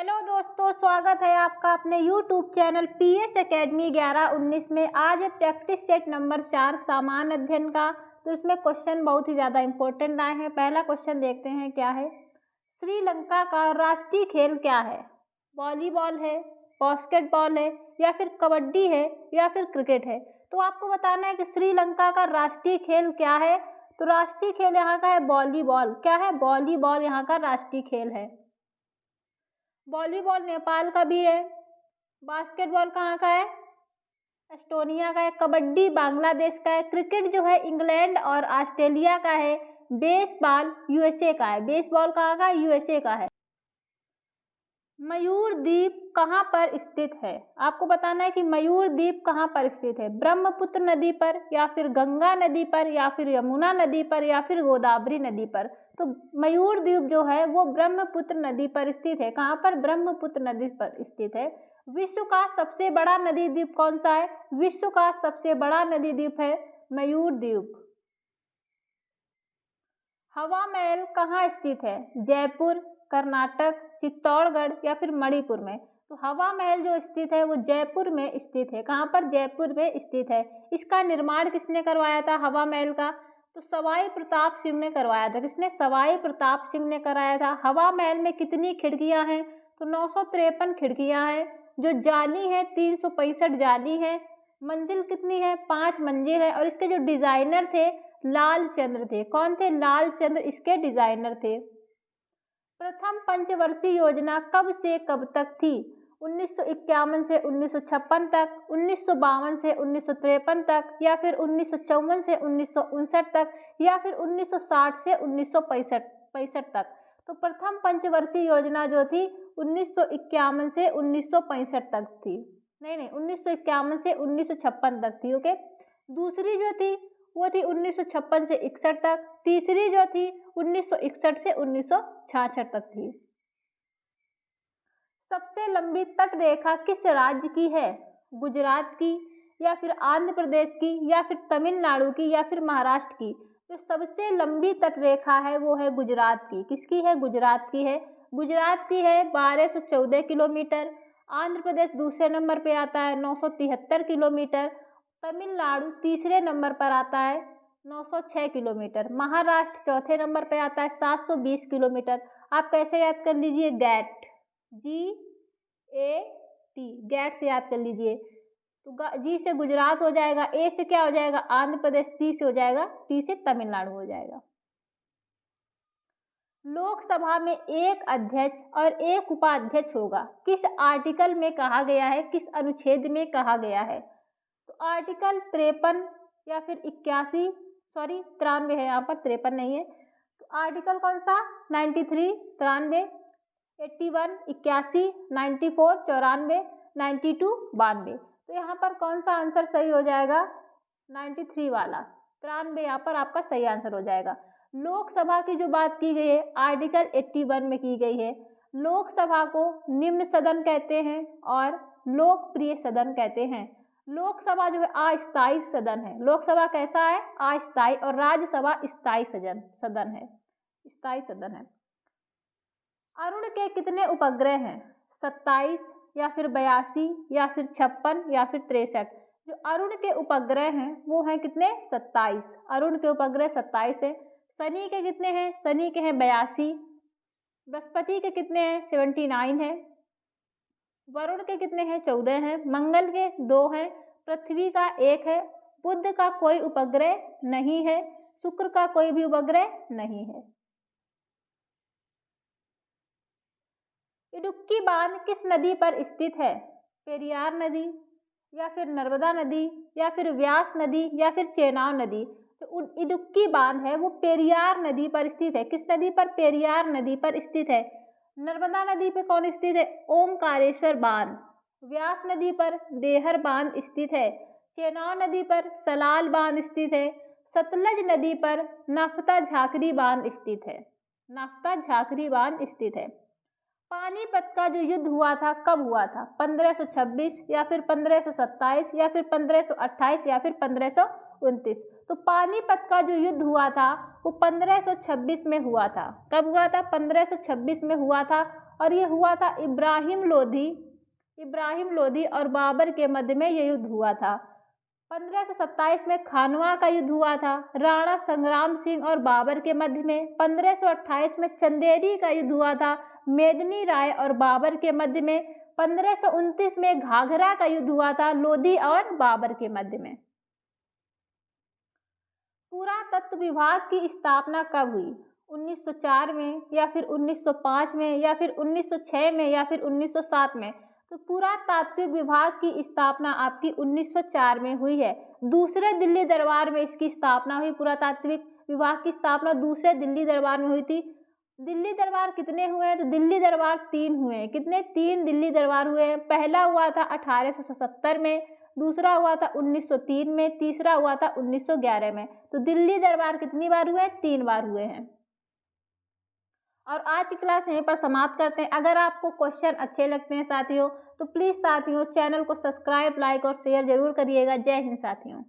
Hello दोस्तों, स्वागत है आपका अपने यूट्यूब चैनल पीएस एकेडमी 11-19 में। आज है प्रैक्टिस सेट नंबर 4 सामान्य अध्ययन का। तो इसमें क्वेश्चन बहुत ही ज़्यादा इंपॉर्टेंट आए हैं। पहला क्वेश्चन देखते हैं क्या है। श्रीलंका का राष्ट्रीय खेल क्या है? वॉलीबॉल है, बास्केटबॉल है, या फिर कबड्डी है, या फिर क्रिकेट है। तो आपको बताना है कि श्रीलंका का राष्ट्रीय खेल क्या है। तो राष्ट्रीय खेल यहाँ का है वॉलीबॉल। क्या है? वॉलीबॉल यहाँ का राष्ट्रीय खेल है। वॉलीबॉल नेपाल का भी है। बास्केटबॉल कहाँ का है? एस्टोनिया का है। कबड्डी बांग्लादेश का है। क्रिकेट जो है इंग्लैंड और ऑस्ट्रेलिया का है। बेसबॉल यूएसए का है। बेसबॉल कहाँ का? यूएसए का है। मयूर द्वीप कहाँ पर स्थित है? आपको बताना है कि मयूर द्वीप कहाँ पर स्थित है। ब्रह्मपुत्र नदी पर, या फिर गंगा नदी पर, या फिर यमुना नदी पर, या फिर गोदावरी नदी पर। तो मयूर द्वीप जो है वो ब्रह्मपुत्र नदी पर स्थित है। कहाँ पर? ब्रह्मपुत्र नदी पर स्थित है। विश्व का सबसे बड़ा नदी द्वीप कौन सा है? विश्व का सबसे बड़ा नदी द्वीप है मयूर द्वीप। हवा महल कहाँ स्थित है? जयपुर, कर्नाटक, चित्तौड़गढ़, या फिर मणिपुर में। तो हवा महल जो स्थित है वो जयपुर में स्थित है। कहाँ पर? जयपुर में स्थित है। इसका निर्माण किसने करवाया था हवा महल का? तो सवाई प्रताप सिंह ने करवाया था। किसने? सवाई प्रताप सिंह ने कराया था। हवा महल में कितनी खिड़कियां हैं? तो 953 खिड़कियां हैं। जो जाली है 365 जाली है। मंजिल कितनी है? 5 मंजिल है। और इसके जो डिजाइनर थे लाल चंद्र थे। कौन थे? लाल चंद्र इसके डिजाइनर थे। प्रथम पंचवर्षीय योजना कब से कब तक थी? 1951 से 1956 तक, 1952 से 1953 तक, या फिर 1954 से 1959 तक, या फिर 1960 से 1965 तक। तो प्रथम पंचवर्षीय योजना जो थी 1951 से 1965 तक थी। नहीं, 1951 से 1956 तक थी। ओके। दूसरी जो थी वो थी 1956 से 61 तक। तीसरी जो थी 1961 से 1966 तक थी। सबसे लंबी तट रेखा किस राज्य की है? गुजरात की, या फिर आंध्र प्रदेश की, या फिर तमिलनाडु की, या फिर महाराष्ट्र की। जो सबसे लंबी तट रेखा है वो है गुजरात की। किसकी है? गुजरात की है। गुजरात की है 1214 किलोमीटर। आंध्र प्रदेश दूसरे नंबर पे आता है 973 किलोमीटर। तमिलनाडु तीसरे नंबर पर आता है 906 किलोमीटर। महाराष्ट्र चौथे नंबर पर आता है 720 किलोमीटर। आप कैसे याद कर लीजिए? गैट, GAT, गैट से याद कर लीजिए। तो जी से गुजरात हो जाएगा, ए से क्या हो जाएगा? आंध्र प्रदेश, टी से हो जाएगा, टी से तमिलनाडु हो जाएगा। लोकसभा में एक अध्यक्ष और एक उपाध्यक्ष होगा। किस आर्टिकल में कहा गया है? किस अनुच्छेद में कहा गया है? तो आर्टिकल 53 या फिर 81, सॉरी 93 है यहाँ पर, 53 नहीं है। तो आर्टिकल कौन सा? 93, 93, 81, 81, 94, 94, 92, 92। तो यहाँ पर कौन सा आंसर सही हो जाएगा? 93 वाला, 93 यहाँ पर आपका सही आंसर हो जाएगा। लोकसभा की जो बात की गई है आर्टिकल 81 में की गई है। लोकसभा को निम्न सदन कहते हैं और लोकप्रिय सदन कहते हैं। लोकसभा जो है अस्थायी सदन है। लोकसभा कैसा है? अस्थायी। और राज्यसभा स्थायी सदन है, स्थायी सदन है। अरुण के कितने उपग्रह हैं? 27, या फिर 82, या फिर 56, या फिर 63। जो अरुण के उपग्रह हैं वो हैं कितने? 27। अरुण के उपग्रह 27 है। शनि के कितने हैं? शनि के हैं 82। बृहस्पति के कितने हैं? 79 है। वरुण के कितने हैं? 14 हैं। मंगल के 2 हैं। पृथ्वी का 1 है। बुध का कोई उपग्रह नहीं है। शुक्र का कोई भी उपग्रह नहीं है। इडुक्की बांध किस नदी पर स्थित है? पेरियार नदी, या फिर नर्मदा नदी, या फिर व्यास नदी, या फिर चेनाब नदी। तो इडुक्की बांध है वो पेरियार नदी पर स्थित है। किस नदी पर? पेरियार नदी पर स्थित है। नर्मदा नदी पे कौन स्थित है? ओमकारेश्वर बांध। व्यास नदी पर देहर बांध स्थित है। चेनाब नदी पर सलाल बांध स्थित है। सतलज नदी पर नाफ्ता झाकरी बांध स्थित है। नाफ्ता झाकरी बांध स्थित है। पानीपत का जो युद्ध हुआ था कब हुआ था? 1526, या फिर 1527, या फिर 1528, या फिर 1529। तो पानीपत का जो युद्ध हुआ था वो 1526 में हुआ था। कब हुआ था? 1526 में हुआ था। और ये हुआ था इब्राहिम लोधी और बाबर के मध्य में ये युद्ध हुआ था। 1527 में खानवा का युद्ध हुआ था राणा संग्राम सिंह और बाबर के मध्य में। 1528 में चंदेरी का युद्ध हुआ था मेदिनी राय और बाबर के मध्य में। 1529 में घाघरा का युद्ध हुआ था लोधी और बाबर के मध्य में। पुरातत्व विभाग की स्थापना कब हुई? 1904 में या फिर 1905 में या फिर 1906 में या फिर 1907 में? तो पुरातात्विक विभाग की स्थापना आपकी 1904 में हुई है। दूसरे दिल्ली दरबार में इसकी स्थापना हुई। पुरातात्विक विभाग की स्थापना दूसरे दिल्ली दरबार में हुई थी। दिल्ली दरबार कितने हुए हैं? तो दिल्ली दरबार 3 हुए हैं। कितने? 3 दिल्ली दरबार हुए हैं। पहला हुआ था 1877 में, दूसरा हुआ था 1903 में, तीसरा हुआ था 1911 में। तो दिल्ली दरबार कितनी बार हुए? 3 बार हुए हैं। और आज की क्लास यहीं पर समाप्त करते हैं। अगर आपको क्वेश्चन अच्छे लगते हैं साथियों तो प्लीज़ साथियों चैनल को सब्सक्राइब, लाइक और शेयर जरूर करिएगा। जय हिंद साथियों।